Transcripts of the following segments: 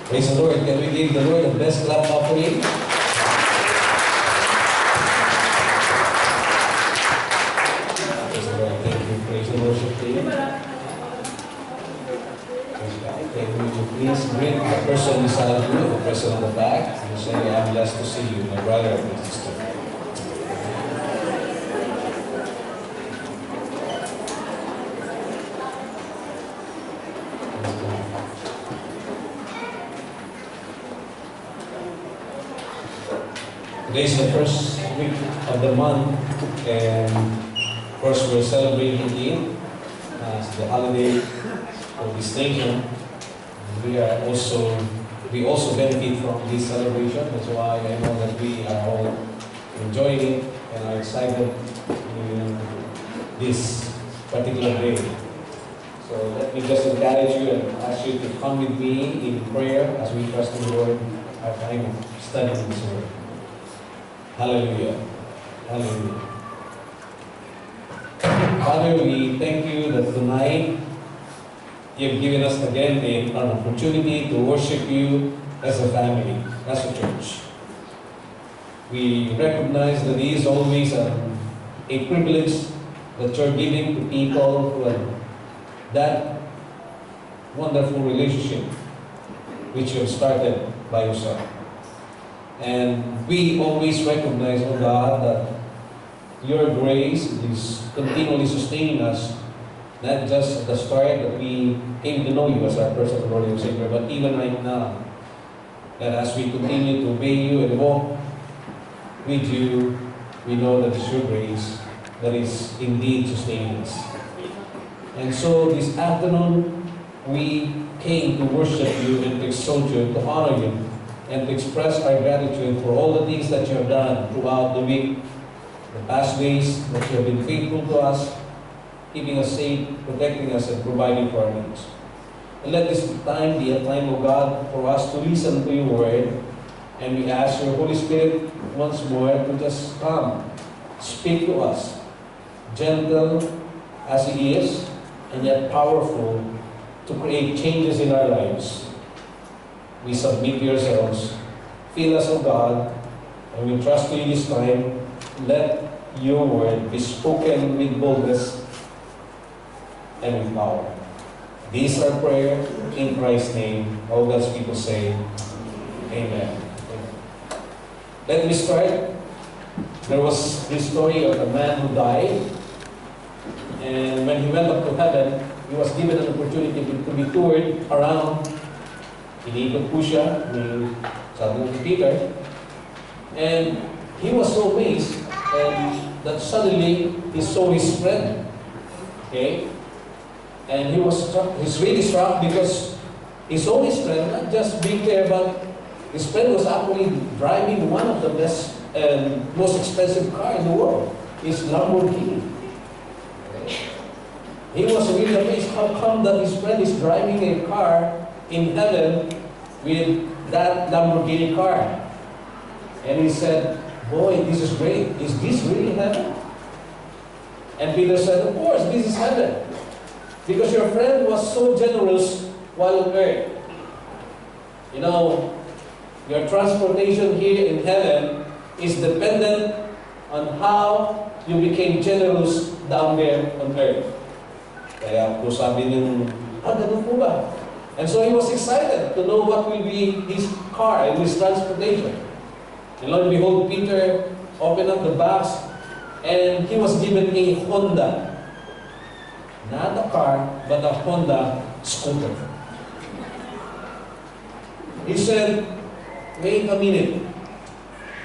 Praise the Lord. Can we give the Lord the best clap offering? Praise the Lord. Thank you. Praise the worship team. Can you please bring the person beside you, the person on the back, and say, I'm blessed to see you, my brother and my sister. Today is the first week of the month, and of course we're celebrating Eid as the holiday of this nation. We also benefit from this celebration. That's why I know that we are all enjoying it and are excited in this particular day. So let me just encourage you and ask you to come with me in prayer as we trust in the Lord our time of studying His Word. Hallelujah. Hallelujah. Father, we thank you that tonight you have given us again an opportunity to worship you as a family, as a church. We recognize that it is always a privilege that you're giving to people who have that wonderful relationship which you have started by yourself. And we always recognize, oh God, that your grace is continually sustaining us, not just at the start that we came to know you as our personal Lord and Savior, but even right now, that as we continue to obey you and walk with you, we know that it's your grace that is indeed sustaining us. And so this afternoon, we came to worship you and to exalt you and to honor you, and to express our gratitude for all the things that you have done throughout the week, the past days, that you have been faithful to us, keeping us safe, protecting us, and providing for our needs. And let this time be a time, of God, for us to listen to your word, and we ask your Holy Spirit once more to just come, speak to us, gentle as He is, and yet powerful to create changes in our lives. We submit to yourselves. Fill us, O God, and we trust you this time. Let your word be spoken with boldness and with power. This is our prayer in Christ's name. All God's people say, Amen. Let me start. There was this story of a man who died, and when he went up to heaven, he was given an opportunity to be toured around. Iniikot po siya ni Peter, and he was so amazed that suddenly he saw his friend. Okay? And he's really struck because he saw his friend not just being there, but his friend was actually driving one of the best and most expensive car in the world, his Lamborghini. Okay? He was really amazed how come that his friend is driving a car in heaven with that Lamborghini car. And he said, boy, this is great. Is this really heaven? And Peter said, of course, this is heaven. Because your friend was so generous while on earth. You know, your transportation here in heaven is dependent on how you became generous down there on earth. Kaya po sabi niyo, ganun po ba? And so he was excited to know what will be his car and his transportation. And lo and behold, Peter opened up the box and he was given a Honda. Not a car, but a Honda scooter. He said, wait a minute.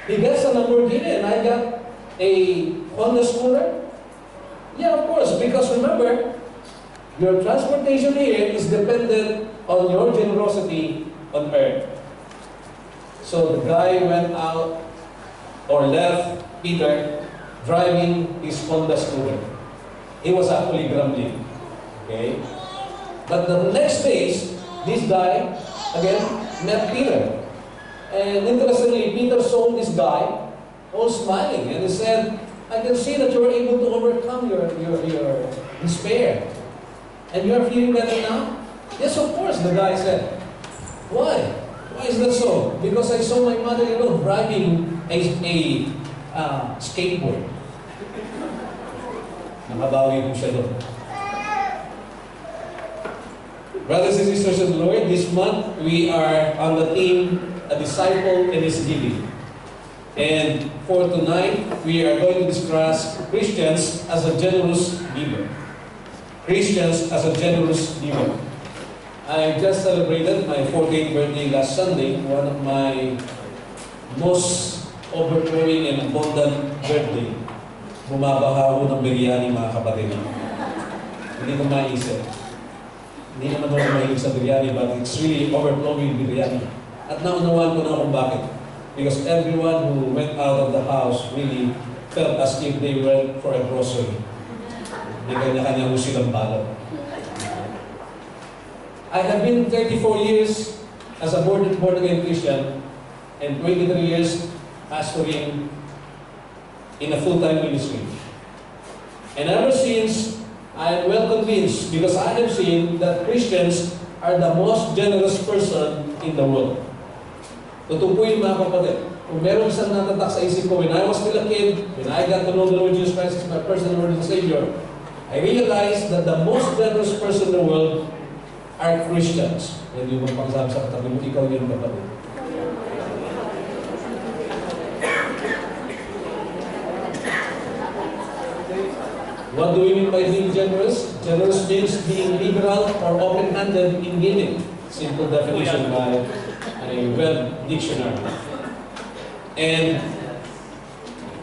He gets a Lamborghini and I got a Honda scooter? Yeah, of course, because remember, your transportation here is dependent on your generosity on earth. So the guy went out or left Peter driving his Honda scooter. He was actually grumbling. Okay? But the next days, this guy again met Peter. And interestingly, Peter saw this guy all smiling and he said, I can see that you were able to overcome your despair. And you are feeling better now? Yes, of course, the guy said. Why? is that so? Because I saw my mother-in-law driving a skateboard. Nakabawi po siya doon. Brothers and sisters in the Lord, this month we are on the theme, A Disciple and His Giving. And for tonight, we are going to discuss Christians as a generous giver. Christians as a generous giver. I just celebrated my 14th birthday last Sunday, one of my most overflowing and abundant birthday. Bumabaha ko ng biryani, mga kapatid. Hindi ko maisip. Hindi naman ako mahilig sa biryani, but it's really overflowing biryani. At naunawaan ko na kung bakit. Because everyone who went out of the house really felt as if they went for a grocery. May kanya-kanya ho silang balot. I have been 34 years as a born-again Christian and 23 years pastoring in a full-time ministry. And ever since, I am well convinced because I have seen that Christians are the most generous person in the world. Totoo po yun, mga kapatid. Kung meron isang natatak sa isip ko, when I was still a kid, when I got to know the Lord Jesus Christ as my personal Lord and Savior, I realized that the most generous person in the world are Christians. Hindi mo pagsabi sa katabi mo, ikaw yun, kapatid. What do we mean by being generous? Generous means being liberal or open-handed in giving. Simple definition by a web dictionary. And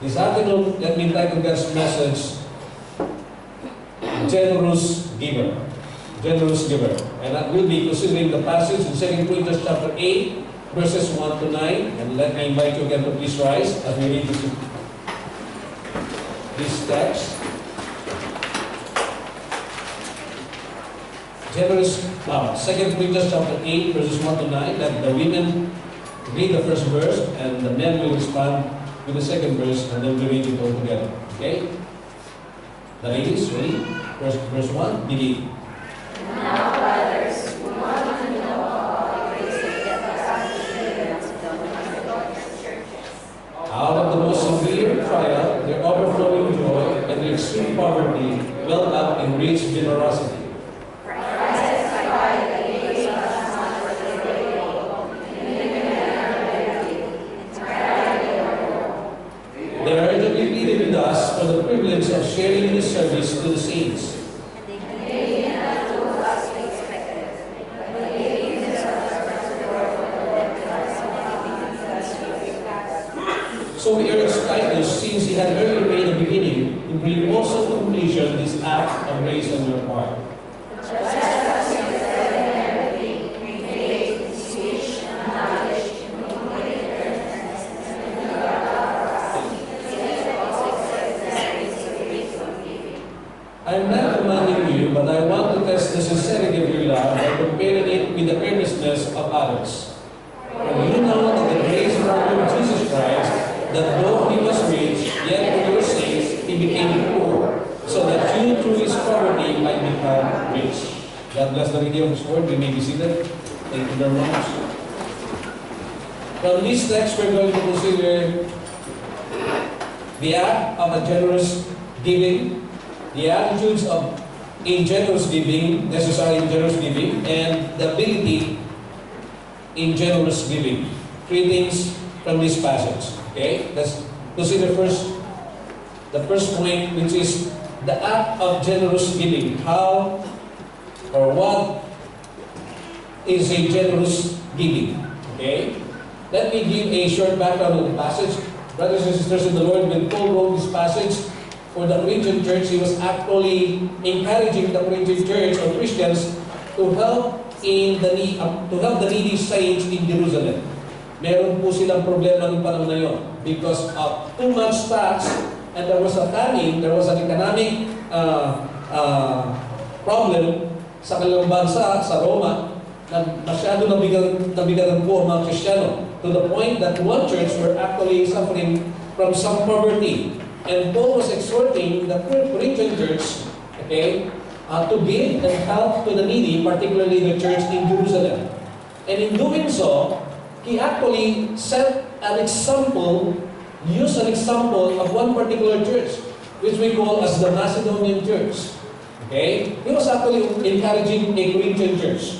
this afternoon, let me title God's message, Generous Giver. Generous Giver. And I will be considering the passage in 2 Corinthians chapter 8, verses 1 to 9. And let me invite you again to please rise as we read this text. Generous, 2 Corinthians chapter 8, verses 1 to 9, that the women read the first verse, and the men will respond with the second verse, and then we read it all together. Okay? The ladies, ready? Verse 1, begin. Now, brothers, we want to know all the grace that God has given to the Lord's churches. Out of the most severe trial, their overflowing joy and their extreme poverty welled up in rich generosity. They urgently pleaded with us for the privilege of sharing in His service to the saints. So we urge Titus, since he had earlier made a beginning, to bring also to completion this act of grace on your part. I'm not commanding you, but I want to test the sincerity of your love by comparing it with the earnestness of others. For you know that the grace of our Lord Jesus Christ, that though He was rich, yet for your sakes He became poor, so that you through His poverty might become rich. God bless the reading of His word. We may be seated. Thank you very much. From this text, we're going to consider the act of a generous giving, the attitudes of in generous giving, necessary in generous giving, and the ability in generous giving. Three things from this passage. Okay? Let's consider first the first point, which is the act of generous giving. How or what is a generous giving? Okay? Let me give a short background of the passage. Brothers and sisters in the Lord, when Paul wrote this passage for the Corinthian church, he was actually encouraging the Corinthian church or Christians to help the needy saints in Jerusalem. Meron po silang problema ng panahon na yun because of too much tax, and there was a famine, there was an economic problem sa kanilang bansa, sa Roma, na masyado nabigatan po ang mga Kristiyano to the point that one church were actually suffering from some poverty. And Paul was exhorting the Corinthian church, okay, to give and help to the needy, particularly the church in Jerusalem. And in doing so, he actually set an example, used an example of one particular church, which we call as the Macedonian church. Okay? He was actually encouraging a Corinthian church.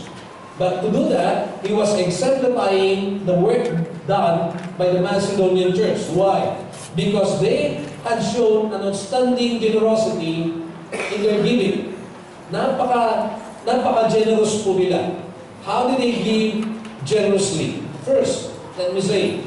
But to do that, he was exemplifying the work done by the Macedonian church. Why? Because they had shown an outstanding generosity in their giving. Napaka-generous po nila. How did they give generously? First, let me say,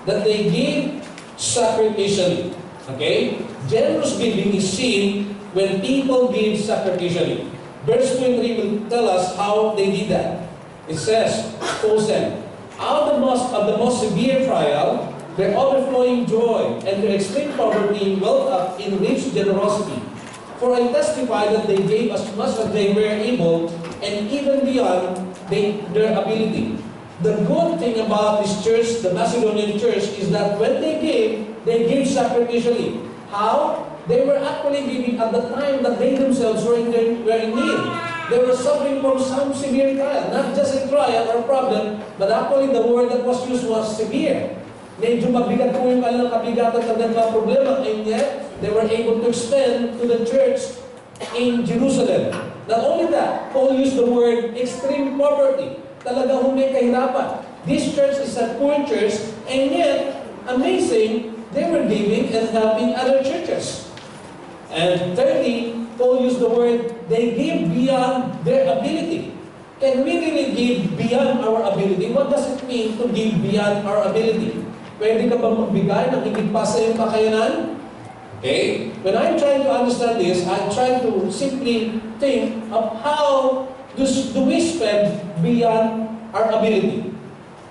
that they gave sacrificially. Okay? Generous giving is seen when people give sacrificially. Verse 23 will tell us how they did that. It says, Paul said, out of the most severe trial, their overflowing joy and their extreme poverty welled up in rich generosity. For I testify that they gave as much as they were able, and even beyond their ability. The good thing about this church, the Macedonian church, is that when they gave sacrificially. How? They were actually giving at the time that they themselves were in need. They were suffering from some severe trial. Not just a trial or problem, but actually the word that was used was severe. Medyo mabigat po yung kanilang kabigatan ng mga problema, and yet they were able to extend to the church in Jerusalem. Not only that, Paul used the word extreme poverty. Talaga may kahirapan. This church is a poor church, and yet, amazing, they were giving and helping other churches. And thirdly, Paul used the word, they give beyond their ability. Can we really give beyond our ability? What does it mean to give beyond our ability? Pwede ka bang magbigay ng higit pa sa iyong kakayanan? Okay? When I'm trying to understand this, I'm trying to simply think of how do we spend beyond our ability.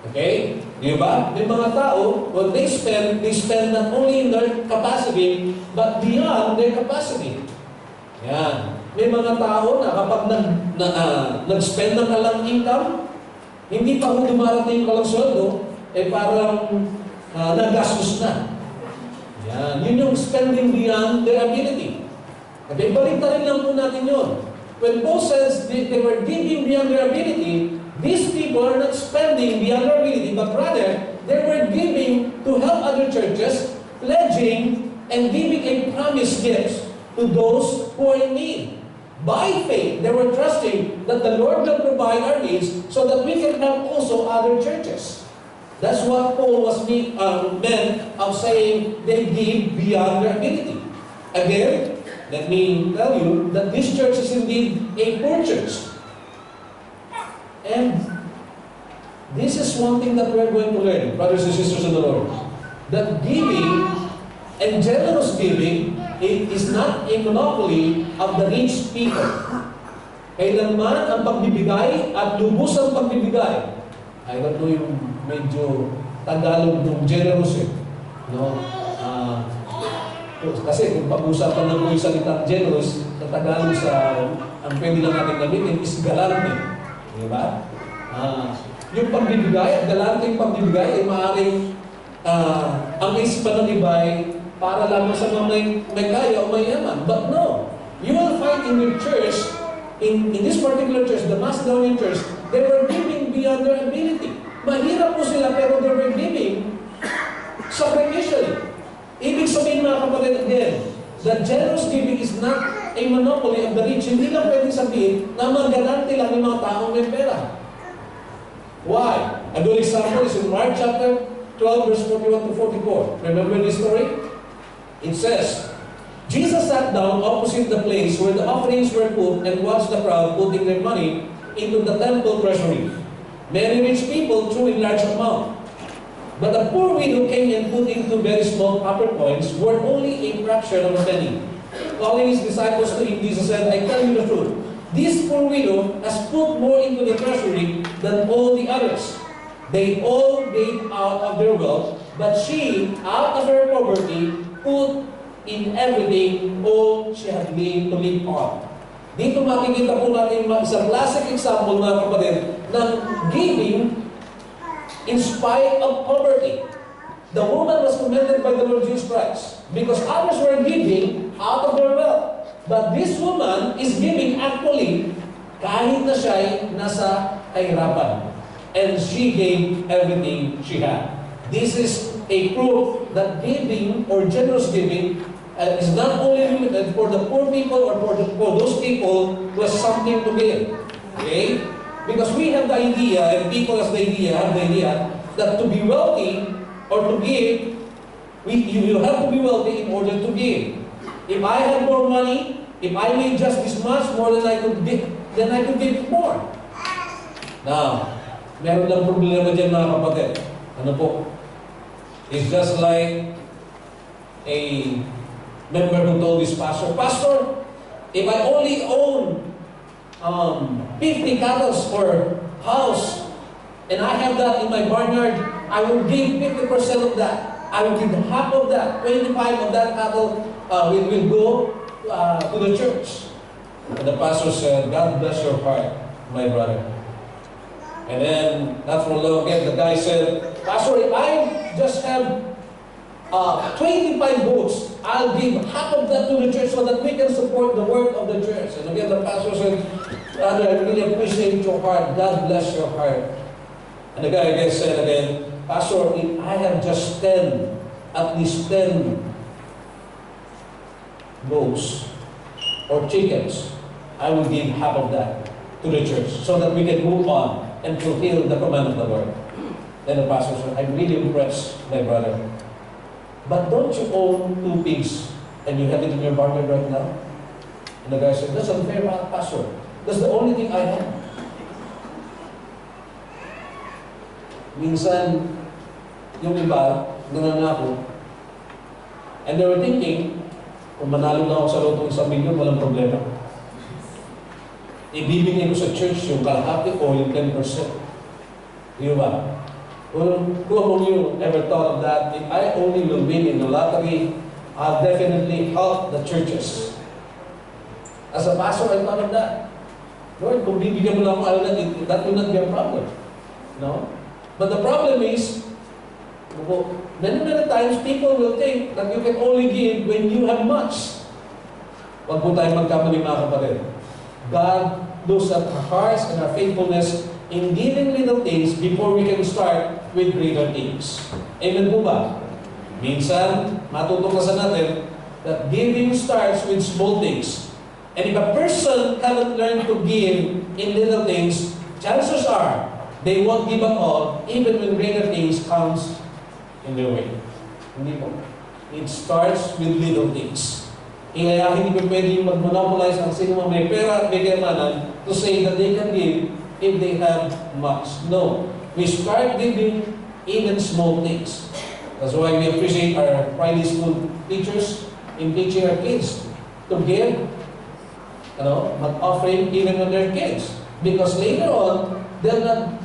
Okay? Di ba? May mga tao, when they spend not only in their capacity, but beyond their capacity. Yan. May mga tao na kapag nag-spend ng kalang income, hindi pa kung dumarating yung kalang sweldo, parang nagastos na. Yan. Yun yung spending beyond their ability. Okay, balik na rin lang po natin yun. When Paul says they were giving beyond their ability, these people are not spending beyond their ability, but rather, they were giving to help other churches, pledging and giving a promised gift to those who are in need. By faith, they were trusting that the Lord will provide our needs so that we can help also other churches. That's what Paul was meant of saying they give beyond their ability. Again, let me tell you that this church is indeed a poor church. And this is one thing that we're going to learn, brothers and sisters in the Lord. That giving and generous giving, it is not a monopoly of the rich people. Kailanman ang pagbibigay at lubos ang pagbibigay. I don't know yung medyo Tagalog ng generous eh. No? Kasi kung pag-usapan na po yung salitang generous, sa Tagalog ang pwede lang natin gamitin is galante. Di ba? Yung pagbibigay at galante yung pagbibigay ay maaaring ang isipan ng iba ay para lamang sa mga may kaya o may yaman. But no, you will find in your church, in this particular church, the Macedonian church, they were giving beyond their ability. Mahirap po sila pero they were giving sacrificially. Ibig sabihin mga kapatid again, that generous giving is not a monopoly of the rich. Hindi lang pwedeng sabihin na magalante lang yung mga taong may pera. Why? A good example is in Mark chapter 12 verse 41 to 44. Remember this story? It says, Jesus sat down opposite the place where the offerings were put and watched the crowd putting their money into the temple treasury. Many rich people threw in large amount. But a poor widow came and put into very small copper coins worth only a fraction of a penny. Calling his disciples to him, Jesus said, I tell you the truth. This poor widow has put more into the treasury than all the others. They all gave out of their wealth, but she, out of her poverty, put in everything all she had made to live on. Dito makikita po natin isang classic example, mga kapatid, ng giving in spite of poverty. The woman was commended by the Lord Jesus Christ because others were giving out of their wealth. But this woman is giving actually kahit na siya'y nasa kahirapan. and she gave everything she had. This is a proof that giving or generous giving is not only limited for the poor people or for those people who have something to give. Okay? Because we have the idea, and people have the idea that to be wealthy or to give, you have to be wealthy in order to give. If I had more money, if I made just this much more than I could give, then I could give more. Now, meron lang problema dyan mga kapatid. Ano po? It's just like a member who told his pastor, Pastor, if I only own 50 cattle or house, and I have that in my barnyard, I will give 50% of that. I will give half of that. 25 of that cattle will go to the church. And the pastor said, God bless your heart, my brother. And then, not for long again, the guy said, Pastor, if I just have 25 books, I'll give half of that to the church so that we can support the work of the church. And again, the pastor said, Brother, I really appreciate your heart. God bless your heart. And the guy again said again, Pastor, if I have just 10, at least 10 goats or chickens, I will give half of that to the church so that we can move on and fulfill the command of the Lord. Then the pastor said, I'm really impressed, my brother. But don't you own 2 pigs and you have it in your barnyard right now? And the guy said, that's unfair, Pastor. That's the only thing I have. Minsan, yung iba, nanangako, and they were thinking, kung manalo na ako sa loto ng 1 million, walang problema. Ibibigay ko sa church yung kalahati o yung 10%. Di ba? Who among you ever thought of that? If I only will win in the lottery, I'll definitely help the churches. As a pastor, I thought of that. Lord, kung bibigyan mo lang ako that will not be a problem. No? But the problem is, many times people will think that you can only give when you have much. Huwag po tayong magkamali mga kapatid. God looks at our hearts and our faithfulness in giving little things before we can start with greater things. Amen po ba? Minsan, matutuklasan natin that giving starts with small things. And if a person haven't learned to give in little things, chances are they won't give at all, even when greater things comes in their way. Hindi po. It starts with little things. Kaya hindi po pwede mag-monopolize ang sino may pera at may kayamanan to say that they can give if they have much. No. We start giving even small things. That's why we appreciate our Friday school teachers in teaching our kids to give, offering even on their kids. Because later on, they'll not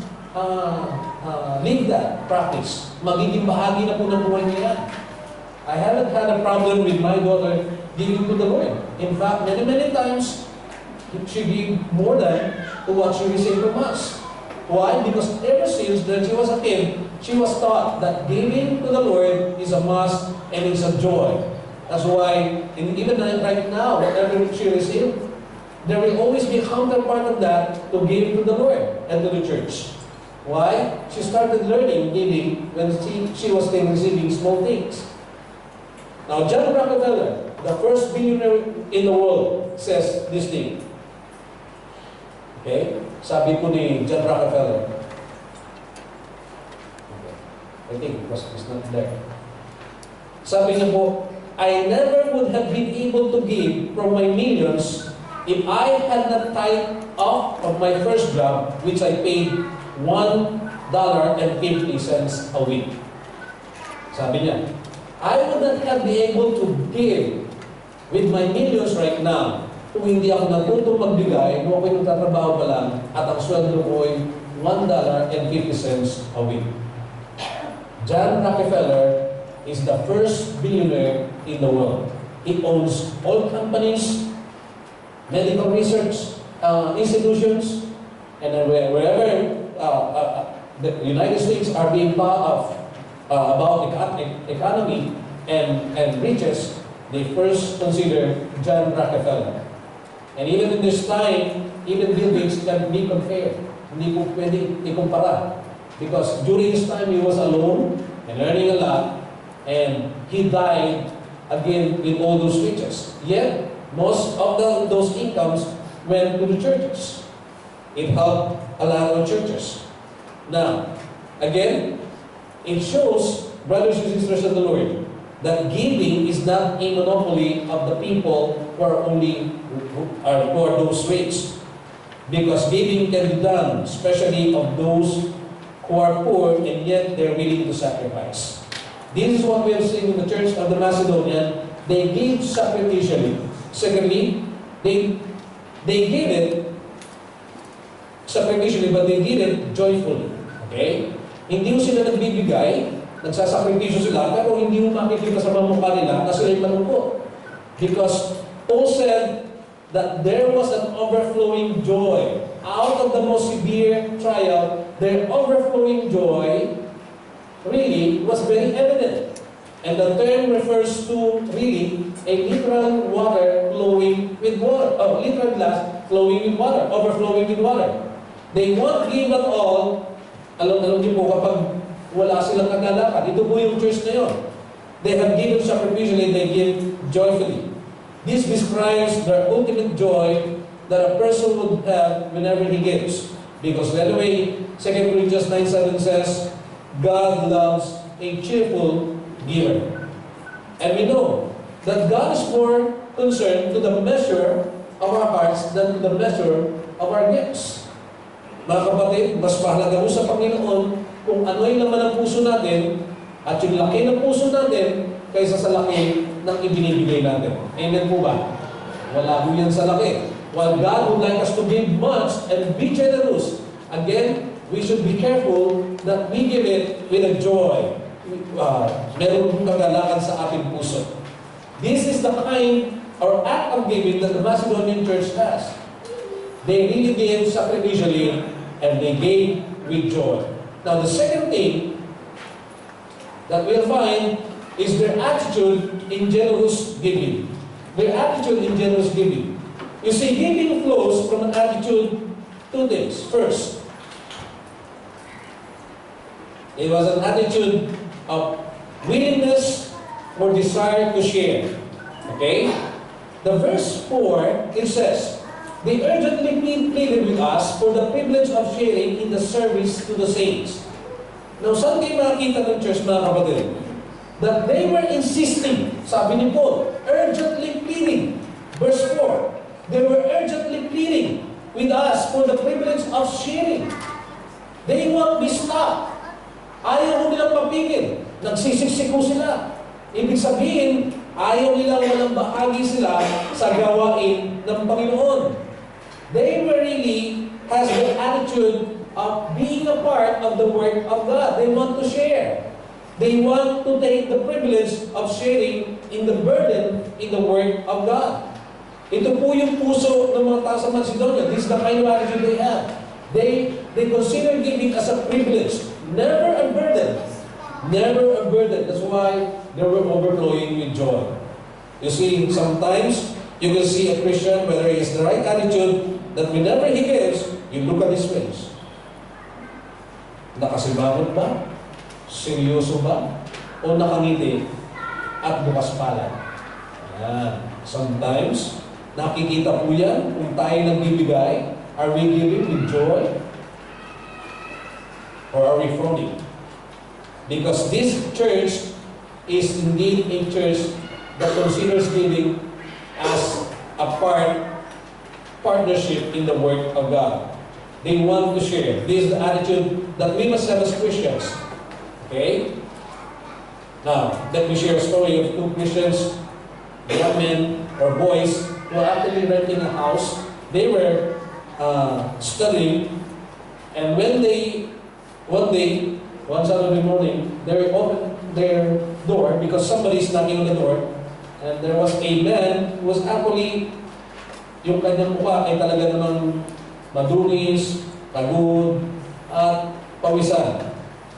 leave that practice. Magiging bahagi na po ng buhay nila. I haven't had a problem with my daughter giving to the Lord. In fact, many times, she gave more than to what she received from us. Why? Because ever since that she was a kid, she was taught that giving to the Lord is a must and it's a joy. That's why, even right now, whatever she received, there will always be a counterpart of that to give to the Lord and to the church. Why? She started learning giving when she was still receiving small things. Now, John Rockefeller, the first billionaire in the world, says this thing. Okay? Sabi po ni John Rockefeller. I think because it's not there. Sabi niya po, I never would have been able to give from my millions if I had not tithed off of my first job, which I paid $1.50 a week. Sabi niya, I would not have been able to give with my millions right now kung hindi ako natutong magbigay kung ako'y nagtatrabaho pa lang at ang sweldo ko ay $1.50 a week. John Rockefeller is the first billionaire in the world. He owns all companies, medical research institutions, and wherever the United States are being thought of about economy and riches, they first consider John Rockefeller. And even in this time, even buildings can be compared. Hindi po pwede ikumpara. Because during his time, he was alone and earning a lot, and he died again with all those riches. Yet, most of those incomes went to the churches. It helped a lot of churches. Now, again, it shows, brothers and sisters of the Lord, that giving is not a monopoly of the people who are those rich. Because giving can be done, especially of those who are poor and yet they're willing to sacrifice. This is what we have seen in the Church of the Macedonian. They gave sacrificially. Secondly, they gave it sacrificially, but they did it joyfully. Okay? Hindi mo sila nagbibigay, nagsasakripisyo sila, pero hindi mo makikita sa mga mukha nila na sila'y malungkot. Because Paul said that there was an overflowing joy. Out of the most severe trial, their overflowing joy really was very evident. And the term refers to really a literal water flowing with water, literal glass flowing with water, overflowing with water. They won't give at all. Alam niyo po, kapag wala silang kagalakan, ito po yung church na yun. They have given sacrificially, they give joyfully. This describes the ultimate joy that a person would have whenever he gives. Because by the way, 2 Corinthians 9:7 says, God loves a cheerful giver. And we know that God is more concerned to the measure of our hearts than to the measure of our gifts. Mga kapatid, mas mahalaga mo sa Panginoon kung ano yung laman ng puso natin at yung laki ng puso natin kaysa sa laki ng ibinibigay natin. Amen po ba? Wala po yan sa laki. While God would like us to give much and be generous, again, we should be careful that we give it with a joy. Meron pong kagalakan sa ating puso. This is the kind or act of giving that the Macedonian church has. They really gave sacrificially and they gave with joy. Now, the second thing that we'll find is their attitude in generous giving. Their attitude in generous giving. You see, giving flows from an attitude, two things. First, it was an attitude of willingness or desire to share. Okay? The verse 4, it says, they urgently pleaded with us for the privilege of sharing in the service to the saints. Now, saan kayo makikita ng church, mga kapatid? That they were insisting, sabi ni Paul, urgently pleading. Verse 4, they were urgently pleading with us for the privilege of sharing. They won't be stopped. Ayaw mo nilang mapigil. Nagsisiksiko sila. Ibig sabihin, ayaw nilang walang bahagi sila sa gawain ng Panginoon. They were really has the attitude of being a part of the work of God. They want to share. They want to take the privilege of sharing in the burden in the work of God. Ito po yung puso ng mga tao sa Macedonia. This is the kind of attitude they have. They consider giving as a privilege, never a burden. Never a burden. That's why they were overflowing with joy. You see, sometimes you can see a Christian, whether he has the right attitude, that whenever he gives, you look at his face. Nakasibangon ba? Seryoso ba? O nakangiti at bukas palad? Ayan. Sometimes, nakikita po yan kung tayo nagbibigay. Are we giving with joy? Or are we frowning? Because this church is indeed a church that considers giving as a partnership in the work of God. They want to share. This is the attitude that we must have as Christians. Okay? Now, let me share a story of two Christians, young men or boys who are actually renting a house. They were studying, and one Saturday morning, they opened their door because somebody is knocking on the door, and there was a man who was actually, yung kanyang mukha ay talaga namang madungis, pagod, at pawisan.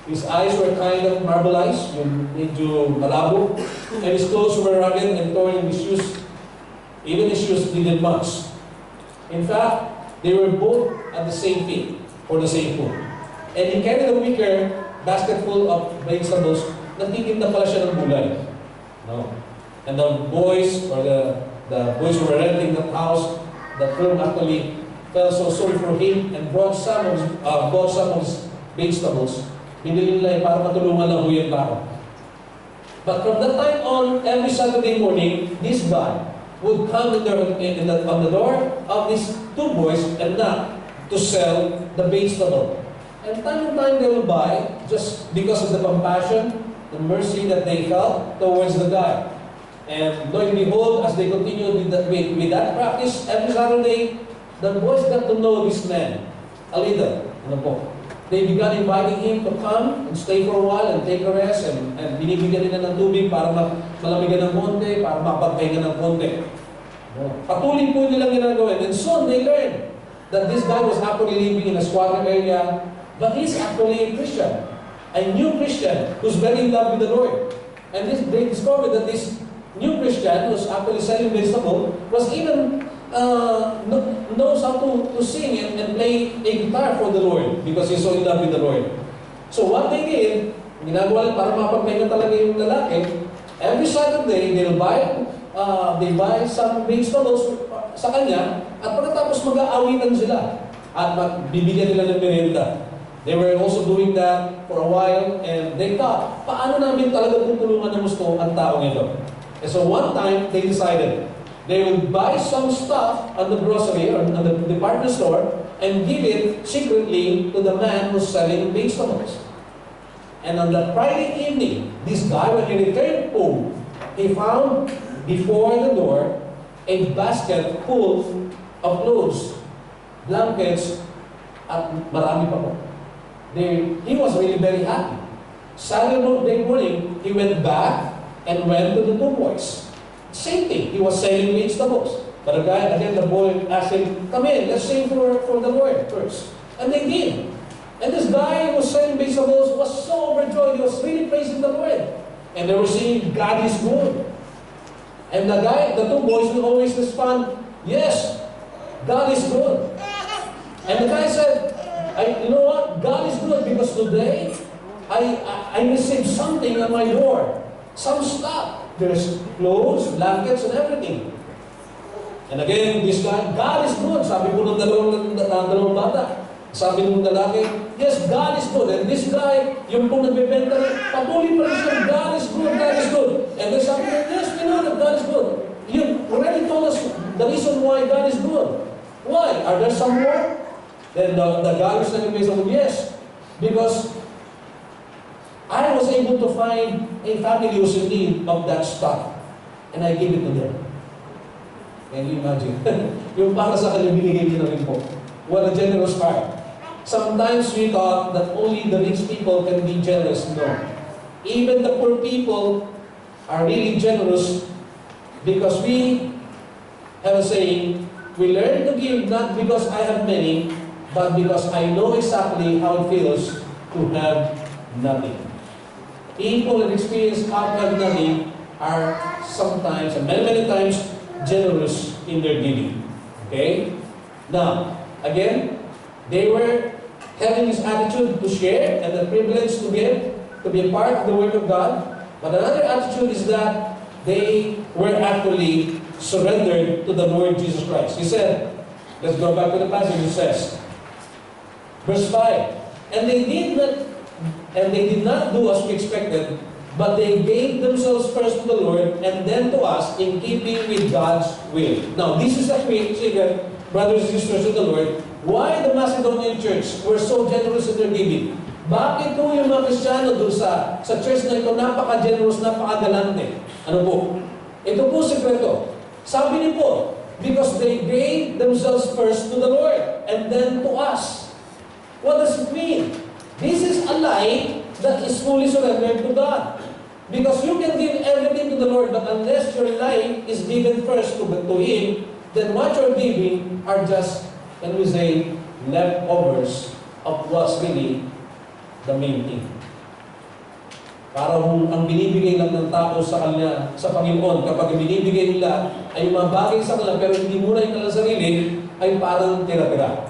His eyes were kind of marbleized, yung medyo malabo, and his clothes were rugged and torn, and his shoes, even his shoes didn't match. In fact, they were both at the same feet. for the same food. And he carried a wicker basket full of vegetables. Nagtitinda pala siya ng gulay. No. And the boys, or the boys who were renting the house, the firm actually felt so sorry for him and brought some of his vegetables. Binili nila para matulungan lang yung tao. But from that time on, every Saturday morning, this guy would come on the door of these two boys and knock to sell the vegetable. And time and time they will buy just because of the compassion, the mercy that they felt towards the guy. And lo and behold, as they continued with that practice, every Saturday, the boys got to know this man a little. Ano po? They began inviting him to come and stay for a while and take a rest, and binibigyan nila ng tubig para malamigan ng konti, para mapagpahinga ng konti. Patuloy po nilang ginagawa. And soon they learned that this guy was actually living in a squatter area, but he's actually a Christian, a new Christian who's very in love with the Lord. And they discovered that this new Christian who's actually selling vegetable was even knows how to sing and play a guitar for the Lord because he's so in love with the Lord. So what they did, ginagawa para mapagpahinga talaga yung lalaki, every Saturday they buy some vegetables sa kanya at pagkatapos mag-aawitan sila at bibigyan nila ng merienda. They were also doing that for a while and they thought, paano namin talaga tutulungan ng gusto ang taong ito? And so one time they decided, they would buy some stuff at the grocery or at the department store and give it secretly to the man who's selling vegetables. And on that Friday evening, this guy, when he returned home, he found before the door a basket full of clothes, blankets, at marami pa po. He was really very happy. Saturday morning, he went back and went to the two boys. Same thing, he was selling vegetables. But again, the boy asked him, come in, let's sing for the Lord first. And they did. And this guy who was selling vegetables was so overjoyed, he was really praising the Lord. And they were saying, God is good. And the two boys will always respond, yes, God is good. And the guy said, you know what, God is good because today I received something at my door. Some stuff. There's clothes, blankets, and everything. And again, this guy, God is good. Sabi po ng dalawang bata. Sabi ng lalaki, yes, God is good. And this guy, yung pong nagbebenta rin, patuloy pa rin siya, God is good, God is good. And then sabi niya, yes, we know that God is good. You already told us the reason why God is good. Why? Are there some more? Then the guy was saying, yes, because I was able to find a family who's in need of that stuff. And I gave it to them. Can you imagine? Yung para sa kanya, binigay niya na rin po. What a generous heart. Sometimes we thought that only the rich people can be generous. No. Even the poor people are really generous because we have a saying, we learn to give not because I have many, but because I know exactly how it feels to have nothing. People that experience how to have nothing are sometimes, and many times, generous in their giving. Okay? Now, again, they were having this attitude to share and the privilege to give, to be a part of the work of God. But another attitude is that they were actually surrendered to the Lord Jesus Christ. He said, let's go back to the passage, it says, verse 5, and they did not do as we expected, but they gave themselves first to the Lord and then to us in keeping with God's will. Now, this is the secret, brothers and sisters of the Lord, why the Macedonian church were so generous in their giving. Bakit po yung mga Kristiyano doon sa church na ito napaka-generous, napaka-galante? Ano po? Ito po sekreto. Sabi niyo po, because they gave themselves first to the Lord and then to us. What does it mean? This is a life that is fully surrendered to God. Because you can give everything to the Lord, but unless your life is given first to Him, then what you're giving are just, can we say, leftovers of what's really the main thing. Parang ang binibigay lang ng tao sa kanya, sa Panginoon, kapag binibigay nila ay mga bagay sa kanila, pero hindi muna yung kanilang sarili, ay parang tira-tira.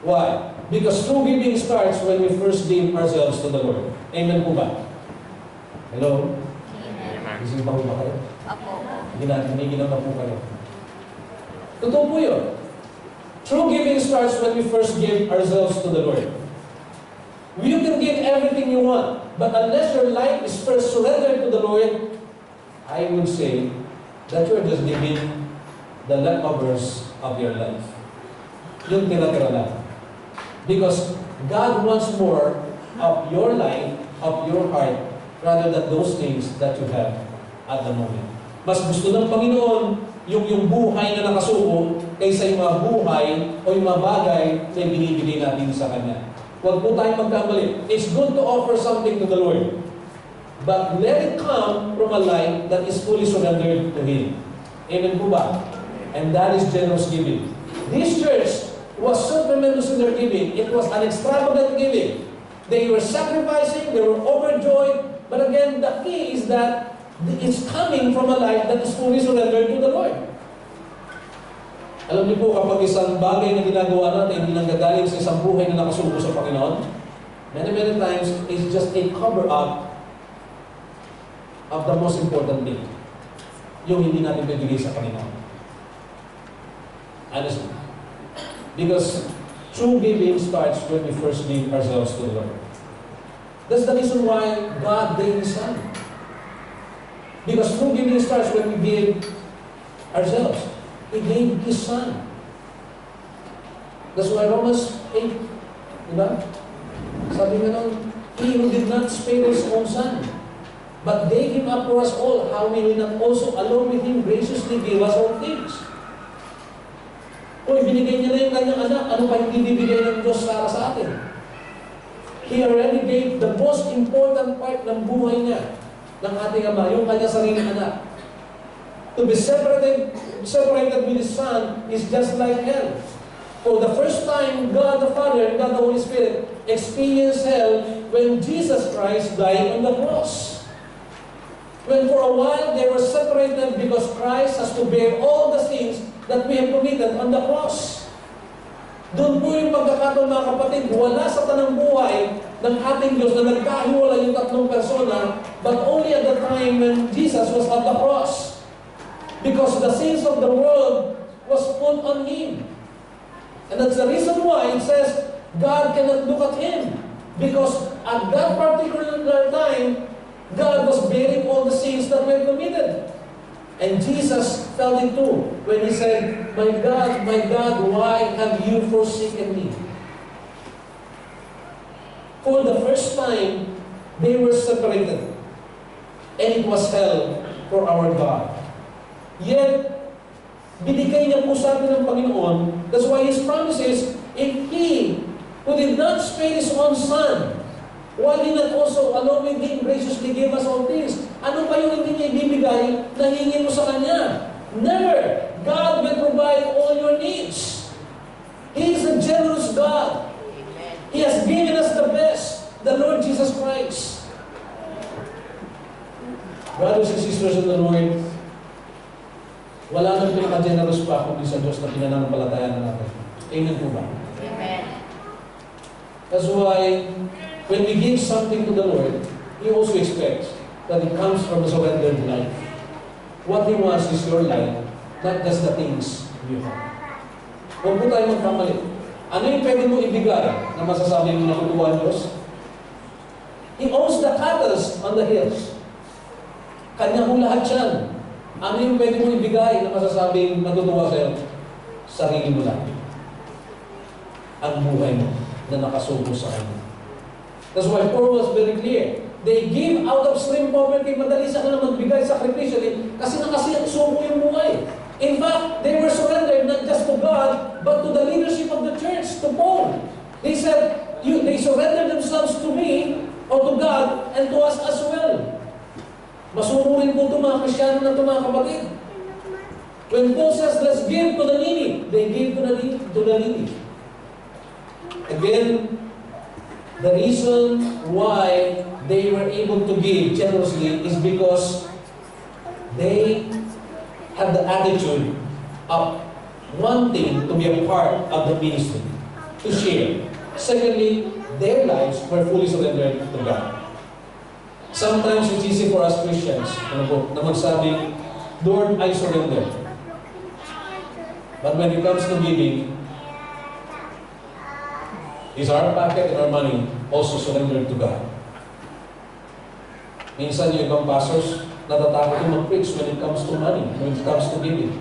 Why? Because true giving starts when we first give ourselves to the Lord. Amen po ba? Hello? Gising pa po ba kayo? Apo. Giniginaw na po kayo. Totoo po yun. True giving starts when we first give ourselves to the Lord. You can give everything you want, but unless your life is first surrendered to the Lord, I would say that you're just giving the leftovers of your life. Yung tira-tira lang. Because God wants more of your life, of your heart, rather than those things that you have at the moment. Mas gusto ng Panginoon yung buhay na nakasuko kaysa yung mga buhay o yung mga bagay na binibigay natin sa Kanya. Huwag po tayong magkamali. It's good to offer something to the Lord. But let it come from a life that is fully surrendered to Him. Amen po ba? And that is generous giving. This church was so tremendous in their giving. It was an extravagant giving. They were sacrificing, they were overjoyed. But again, the key is that it's coming from a life that is fully surrendered to the Lord. Alam niyo po, kapag isang bagay na ginagawa natin hindi nanggagaling sa isang buhay na nakasuko sa Panginoon, many times it's just a cover-up of the most important thing. Yung hindi natin bibigay sa Panginoon. Honestly. Because true giving starts when we first give ourselves to the Lord. That's the reason why God gave His Son. Because true giving starts when we give ourselves. He gave His Son. That's why Romans 8, diba? Sabi nga nun, He who did not spare His own Son, but gave Him up for us all, how will He not also along with Him graciously give us all things? Kung ibinigay niya na yung kanyang anak, ano pa hindi bibigay ng Diyos para sa atin? He already gave the most important part ng buhay niya, ng ating Ama, yung kanyang sariling anak. To be separated with His Son is just like hell. For the first time, God the Father and God the Holy Spirit experienced hell when Jesus Christ died on the cross. When for a while they were separated because Christ has to bear all the sins that we have committed on the cross. Doon po yung pagkakataon, mga kapatid, wala sa tanang buhay ng ating Diyos na nagkahiwala yung tatlong persona, but only at the time when Jesus was on the cross. Because the sins of the world was put on Him. And that's the reason why it says God cannot look at Him. Because at that particular time, God was bearing all the sins that we have committed. And Jesus felt it too when He said, my God, why have you forsaken me? For the first time, they were separated. And it was hell for our God. Yet, binigay niya po sa atin ng Panginoon. That's why His promises, if He who did not spare His own Son, why did not also along with Him graciously give us all things? Ano pa yung hindi niya ibibigay na hingin mo sa Kanya? Never! God will provide all your needs. He is a generous God. He has given us the best, the Lord Jesus Christ. Brothers and sisters in the Lord, wala nang pinaka-generous pa kundi sa Diyos na pinananampalatayan natin. Amen po ba? Amen. That's why, when we give something to the Lord, He also expects that it comes from a surrendered life. What He wants is your life, not just the things you have. Huwag po tayo magkamali. Ano yung pwede mo ibigay na masasabi mo natutuwa ang Diyos? He owns the cattle on the hills. Kanya kong lahat yan. Ano yung pwede mo ibigay na masasabing natutuwa sa'yo? Sarili mo lang. Ang buhay mo na nakasubo sa Kanya. That's why Paul was very clear. They give out of extreme poverty. Madali sa kanila magbigay sakripisyo kasi nakasubo yung buhay. In fact, they were surrendered not just to God, but to the leadership of the church, to Paul. They said, they surrendered themselves to me, or to God, and to us as well. Masunurin po ito mga Kristyano na ito mga kapatid. When Paul says, let's give to the needy, they give to the needy. Again, the reason why they were able to give generously is because they have the attitude of wanting to be a part of the ministry, to share. Secondly, their lives were fully surrendered to God. Sometimes it's easy for us Christians na magsabi, Lord, I surrender. But when it comes to giving, is our pocket and our money also surrendered to God? Minsan yung ibang pastors, natatakot yung mag-preach when it comes to money, when it comes to giving.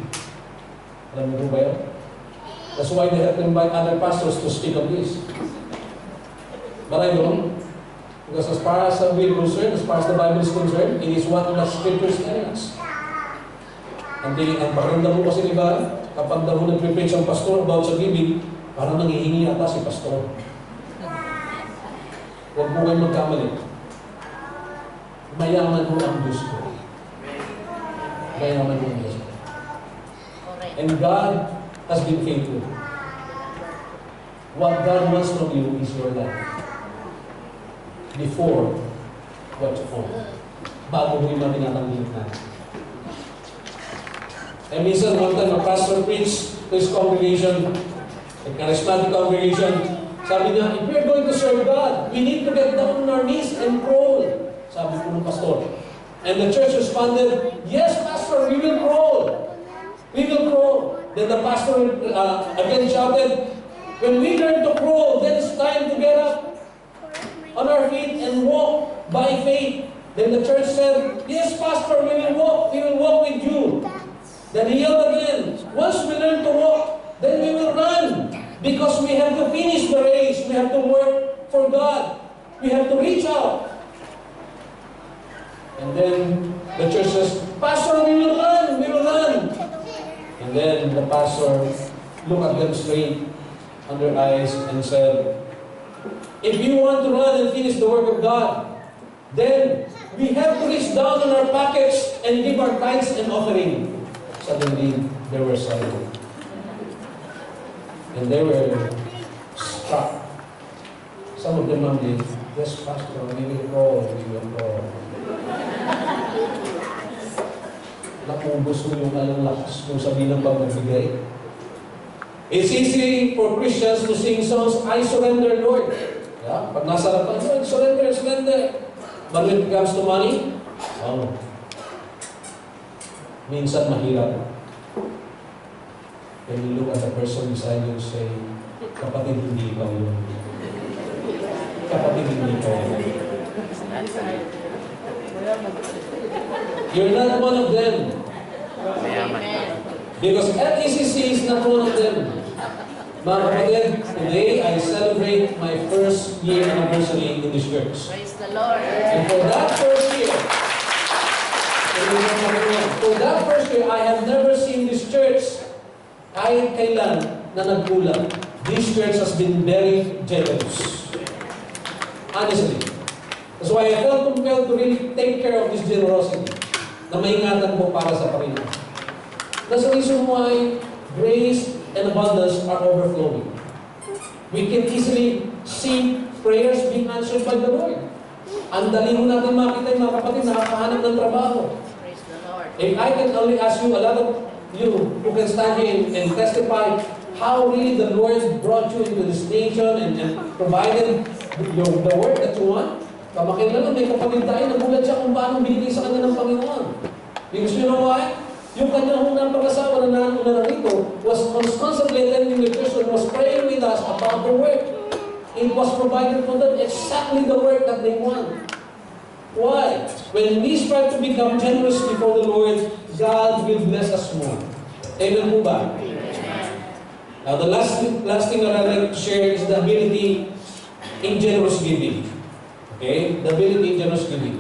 Alam mo ba yun? That's why they have to invite other pastors to speak on this. But I don't. Because as far as we're concerned, as far as the Bible is concerned, it is what the Scriptures tell us. Ang pakiramdam mo kasi iba, kapag daw nag-preach ang pastor about sa giving, parang nangihingi ata si pastor. Huwag po kayo magkamali. Mayaman mo ang Diyos ko. Mayaman mo ang Diyos ko. And God has been faithful. What God wants from you is your life. Before what you own. Bago mo yung mga tinatanggit natin. And minsan, one time, a pastor preached to his congregation, a charismatic congregation, sabi niya, if we're going to serve God, we need to get down on our knees and crawl. Sabi po ng pastor. And the church responded, yes, pastor, we will crawl. We will crawl. Then the pastor again shouted, when we learn to crawl, then it's time to get up on our feet and walk by faith. Then the church said, yes, pastor, we will walk with you. Then he yelled again, once we learn to walk, then we will run. Because we have to finish the race. We have to work for God. We have to reach out. And then the church says, pastor, we will run, we will run. And then the pastor looked at them straight on their eyes and said, if you want to run and finish the work of God, then we have to reach down in our pockets and give our tithes and offering. Suddenly, they were silent. And they were struck. Some of them mumbled, yes, pastor, we will go, we will go. Nakubos mo yung alang lakas kung sabihin ng pagbibigay. It's easy for Christians to sing songs, I surrender, Lord. Yeah? Pag nasa harapan, Lord, surrender, surrender. But when it comes to money, oh, minsan mahirap. When you look at the person beside you and say, kapatid, hindi ikaw yun. Kapatid, hindi ikaw yun. You're not one of them. Because FECC is not one of them. Mga kapatid, today I celebrate my first year anniversary in this church. Praise the Lord. And for that first year, I have never seen this church kahit kailan na nagkulang. This church has been very generous. Honestly. That's why I felt compelled to really take care of this generosity na maingatan mo para sa Panginoon. That's the reason why grace and abundance are overflowing. We can easily see prayers being answered by the Lord. Ang dali mo natin makita yung mga kapatid nakakahanap ng trabaho. Praise the Lord. If I can only ask you, a lot of you who can stand here and testify how really the Lord brought you into this nation and provided the work that you want. Kamakailan lang, may kapatid tayo, nagulat siya kung paano binigay sa kanya ng Panginoon. Because you know why? Yung kanyang unang pag-asawa na narito was constantly attending the church and was praying with us about the work. It was provided for them exactly the work that they want. Why? When we strive to become generous before the Lord, God will bless us more. Amen po ba? Now the last thing that I'd like to share is the ability in generous giving. Okay? The ability in generous giving.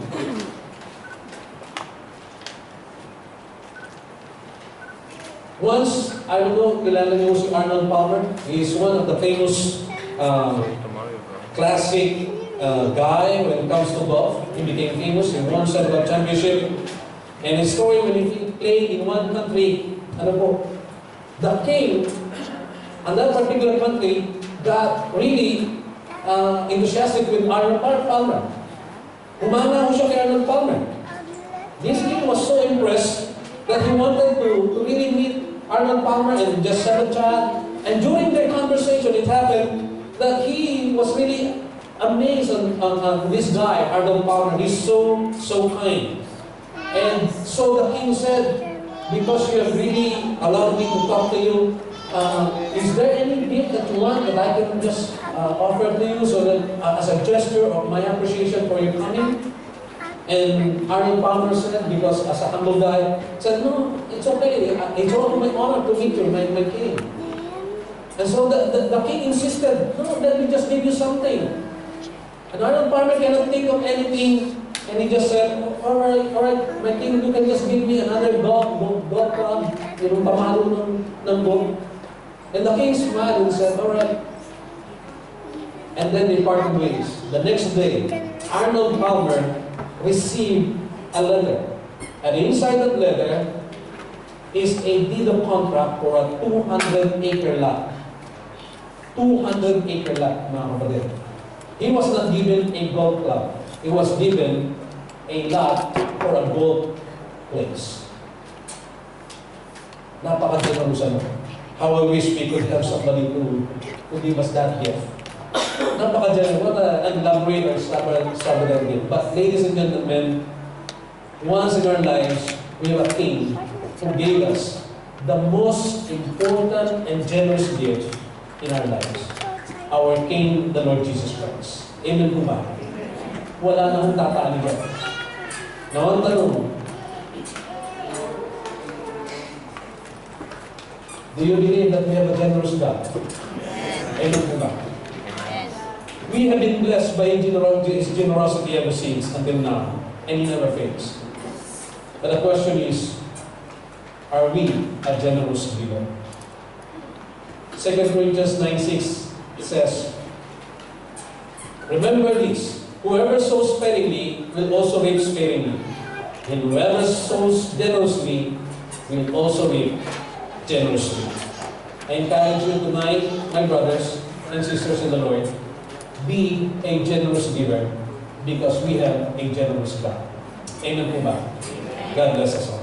Once, I don't know, kilala niyo si Arnold Palmer. He is one of the famous classic guy when it comes to golf. He became famous. He won several championship. And his story when he played in one country, ano po, the king in that particular country got really enthusiastic with Arnold Palmer. Humana ko siya kay Arnold Palmer. This king was so impressed that he wanted to really meet Arnold Palmer and just have a chat. And during their conversation, it happened that he was really amazed on this guy, Arnold Palmer. He's so kind. And so the king said, because you have really allowed me to talk to you, is there any gift that you want that I can just offer to you so that as a gesture of my appreciation for your coming? And Arnold Palmer said, because as a humble guy, said, no, it's okay. It's all my honor to meet you, my king. And so the king insisted, no, let me just give you something. And Arnold Palmer cannot think of anything. And he just said, all right, my king, you can just give me another dog club, pamalo ng book. And the king smiled and said, all right. And then they parted ways. The next day, Arnold Palmer received a letter. And inside that letter is a deed of contract for a 200-acre lot. 200-acre lot, mga kapatid. He was not given a golf club. He was given a lot for a golf place. Napaka-generous mo. How I wish we could have somebody to give us that gift. Napaka-generous. What an elaborate or extravagant gift. But ladies and gentlemen, once in our lives, we have a king who gave us the most important and generous gift in our lives. Our King, the Lord Jesus Christ. Amen po ba? Wala na akong tataan niya. Now, ang tanong, do you believe that we have a generous God? Amen po ba? We have been blessed by His generosity ever since until now, and He never fails. But the question is, are we a generous giver? 2 Corinthians 9:6 says, remember this, whoever sows sparingly will also reap sparingly, and whoever sows generously will also reap generously. I encourage you tonight, my brothers and sisters in the Lord, be a generous giver because we have a generous God. Amen po ba? God bless us all.